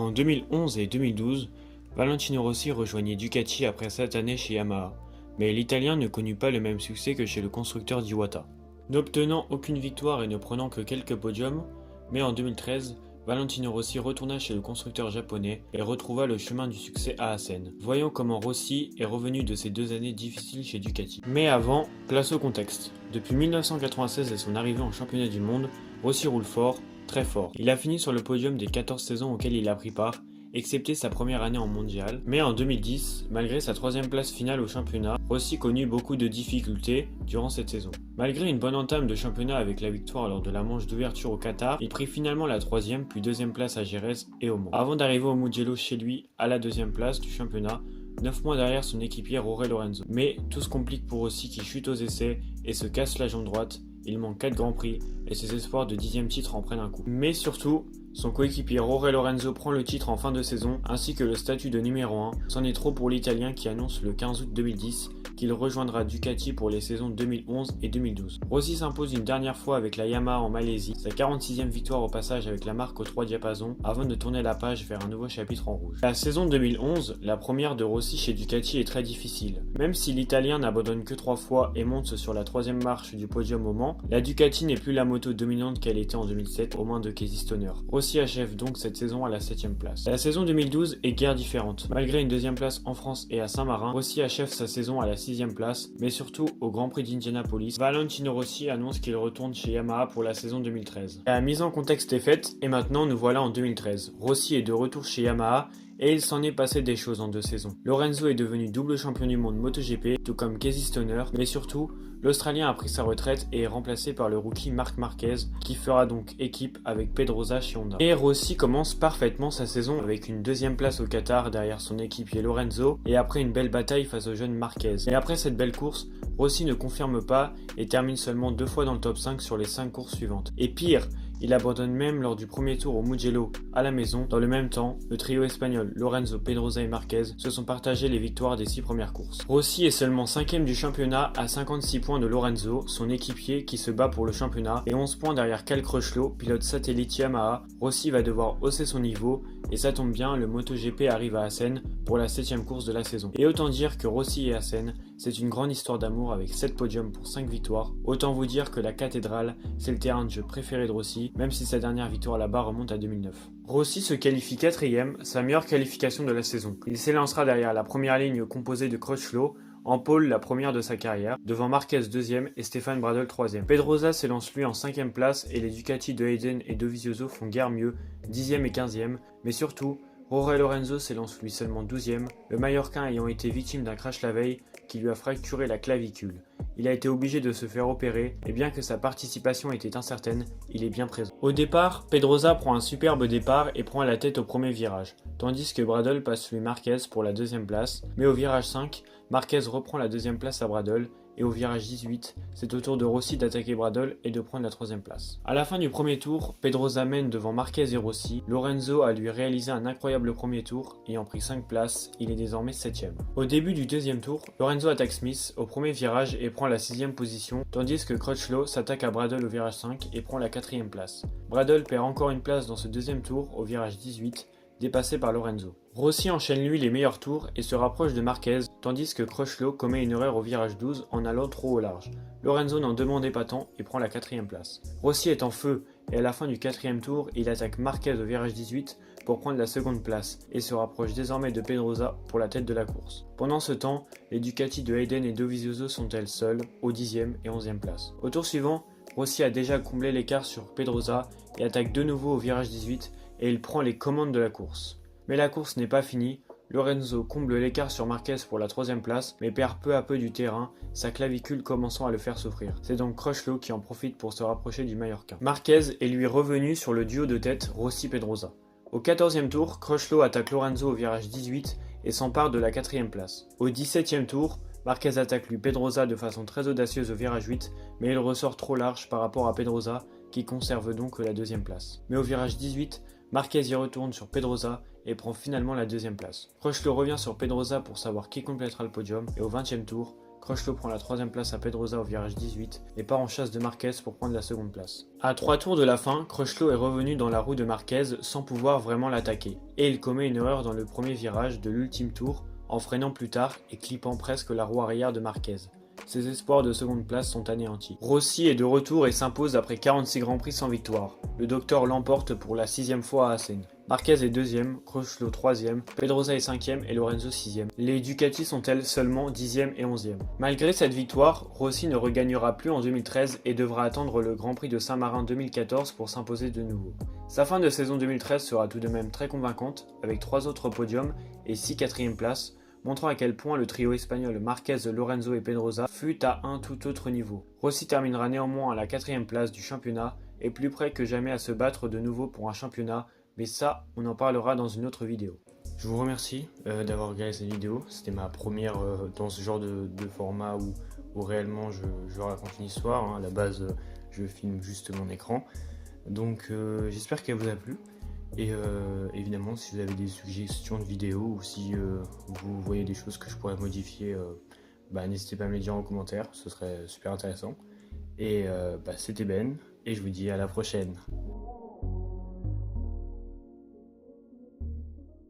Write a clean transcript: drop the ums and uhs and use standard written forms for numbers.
En 2011 et 2012, Valentino Rossi rejoignit Ducati après 7 années chez Yamaha, mais l'Italien ne connut pas le même succès que chez le constructeur d'Iwata. N'obtenant aucune victoire et ne prenant que quelques podiums, mais en 2013, Valentino Rossi retourna chez le constructeur japonais et retrouva le chemin du succès à Assen. Voyons comment Rossi est revenu de ces 2 années difficiles chez Ducati. Mais avant, place au contexte. Depuis 1996 et son arrivée en championnat du monde, Rossi roule fort, très fort. Il a fini sur le podium des 14 saisons auxquelles il a pris part, excepté sa première année en mondial. Mais en 2010, malgré sa 3e place finale au championnat, Rossi connut beaucoup de difficultés durant cette saison. Malgré une bonne entame de championnat avec la victoire lors de la manche d'ouverture au Qatar, il prit finalement la 3e puis 2e place à Jerez et au Mans. Avant d'arriver au Mugello chez lui à la 2e place du championnat, 9 mois derrière son équipier Jorge Lorenzo. Mais tout se complique pour Rossi qui chute aux essais et se casse la jambe droite. Il manque 4 grands prix et ses espoirs de 10e titre en prennent un coup. Mais surtout, son coéquipier Jorge Lorenzo prend le titre en fin de saison ainsi que le statut de numéro 1. C'en est trop pour l'Italien qui annonce le 15 août 2010 qu'il rejoindra Ducati pour les saisons 2011 et 2012. Rossi s'impose une dernière fois avec la Yamaha en Malaisie, sa 46e victoire au passage avec la marque aux 3 diapasons avant de tourner la page vers un nouveau chapitre en rouge. La saison 2011, la première de Rossi chez Ducati, est très difficile. Même si l'Italien n'abandonne que 3 fois et monte sur la 3e marche du podium au Mans, la Ducati n'est plus la moto dominante qu'elle était en 2007 aux mains de Casey Stoner. Rossi achève donc cette saison à la 7e place. La saison 2012 est guère différente. Malgré une 2e place en France et à Saint-Marin, Rossi achève sa saison à la 6e place, mais surtout au Grand Prix d'Indianapolis. Valentino Rossi annonce qu'il retourne chez Yamaha pour la saison 2013. La mise en contexte est faite et maintenant nous voilà en 2013. Rossi est de retour chez Yamaha et il s'en est passé des choses en 2 saisons. Lorenzo est devenu double champion du monde MotoGP, tout comme Casey Stoner, mais surtout, l'Australien a pris sa retraite et est remplacé par le rookie Marc Marquez, qui fera donc équipe avec Pedrosa chez Honda. Et Rossi commence parfaitement sa saison avec une 2e place au Qatar derrière son équipier Lorenzo, et après une belle bataille face au jeune Marquez. Et après cette belle course, Rossi ne confirme pas et termine seulement 2 fois dans le top 5 sur les 5 courses suivantes. Et pire, il abandonne même lors du premier tour au Mugello à la maison. Dans le même temps, le trio espagnol Lorenzo, Pedrosa et Marquez se sont partagés les victoires des 6 premières courses. Rossi est seulement 5e du championnat à 56 points de Lorenzo, son équipier qui se bat pour le championnat, et 11 points derrière Cal Crutchlow, pilote satellite Yamaha. Rossi va devoir hausser son niveau et ça tombe bien, le MotoGP arrive à Assen pour la 7e course de la saison. Et autant dire que Rossi et Assen, c'est une grande histoire d'amour avec 7 podiums pour 5 victoires. Autant vous dire que la cathédrale, c'est le terrain de jeu préféré de Rossi, même si sa dernière victoire là-bas remonte à 2009. Rossi se qualifie 4e, sa meilleure qualification de la saison. Il s'élancera derrière la première ligne composée de Crutchlow, en pôle la première de sa carrière, devant Marquez 2e et Stéphane Bradl 3e. Pedrosa s'élance lui en 5e place et les Ducati de Hayden et Dovizioso font guère mieux, 10e et 15e, mais surtout, Jorge Lorenzo s'élance lui seulement 12e, le Mallorquin ayant été victime d'un crash la veille qui lui a fracturé la clavicule. Il a été obligé de se faire opérer et bien que sa participation était incertaine, il est bien présent. Au départ, Pedrosa prend un superbe départ et prend la tête au premier virage, tandis que Bradl passe lui Marquez pour la 2e place, mais au virage 5, Marquez reprend la 2e place à Bradl et au virage 18, c'est au tour de Rossi d'attaquer Bradl et de prendre la 3e place. À la fin du premier tour, Pedrosa mène devant Marquez et Rossi. Lorenzo a lui réalisé un incroyable premier tour, ayant pris 5 places, il est désormais 7e. Au début du 2e tour, Lorenzo attaque Smith au premier virage et prend la 6e position, tandis que Crutchlow s'attaque à Bradl au virage 5 et prend la 4e place. Bradl perd encore une place dans ce 2e tour au virage 18, dépassé par Lorenzo. Rossi enchaîne lui les meilleurs tours et se rapproche de Marquez, tandis que Crutchlow commet une erreur au virage 12 en allant trop au large. Lorenzo n'en demandait pas tant et prend la 4e place. Rossi est en feu et à la fin du 4e tour, il attaque Marquez au virage 18 pour prendre la 2e place et se rapproche désormais de Pedrosa pour la tête de la course. Pendant ce temps, les Ducati de Hayden et Dovizioso sont elles seules aux 10e et 11e place. Au tour suivant, Rossi a déjà comblé l'écart sur Pedrosa et attaque de nouveau au virage 18 et il prend les commandes de la course. Mais la course n'est pas finie, Lorenzo comble l'écart sur Marquez pour la 3e place, mais perd peu à peu du terrain, sa clavicule commençant à le faire souffrir. C'est donc Crutchlow qui en profite pour se rapprocher du Mallorquin. Marquez est lui revenu sur le duo de tête Rossi-Pedrosa. Au 14e tour, Crutchlow attaque Lorenzo au virage 18 et s'empare de la 4e place. Au 17e tour, Marquez attaque lui Pedrosa de façon très audacieuse au virage 8, mais il ressort trop large par rapport à Pedrosa, qui conserve donc la 2e place. Mais au virage 18, Marquez y retourne sur Pedrosa et prend finalement la 2e place. Crutchlow revient sur Pedrosa pour savoir qui complétera le podium et au 20e tour, Crutchlow prend la 3ème place à Pedrosa au virage 18 et part en chasse de Marquez pour prendre la 2ème place. À 3 tours de la fin, Crutchlow est revenu dans la roue de Marquez sans pouvoir vraiment l'attaquer. Et il commet une erreur dans le premier virage de l'ultime tour en freinant plus tard et clippant presque la roue arrière de Marquez. Ses espoirs de 2ème place sont anéantis. Rossi est de retour et s'impose après 46 Grands Prix sans victoire. Le docteur l'emporte pour la 6ème fois à Assen. Marquez est 2ème, Crutchlow 3ème, Pedrosa est 5ème et Lorenzo 6ème. Les Ducati sont elles seulement 10ème et 11ème. Malgré cette victoire, Rossi ne regagnera plus en 2013 et devra attendre le Grand Prix de Saint-Marin 2014 pour s'imposer de nouveau. Sa fin de saison 2013 sera tout de même très convaincante, avec 3 autres podiums et 6 quatrièmes places, montrant à quel point le trio espagnol Marquez, Lorenzo et Pedrosa fut à un tout autre niveau. Rossi terminera néanmoins à la 4ème place du championnat et plus près que jamais à se battre de nouveau pour un championnat, mais ça, on en parlera dans une autre vidéo. Je vous remercie d'avoir regardé cette vidéo. C'était ma première dans ce genre de format où réellement je raconte une histoire. À la base, je filme juste mon écran. Donc j'espère qu'elle vous a plu. Et évidemment, si vous avez des suggestions de vidéos ou si vous voyez des choses que je pourrais modifier, n'hésitez pas à me les dire en commentaire, ce serait super intéressant. Et c'était Ben, et je vous dis à la prochaine.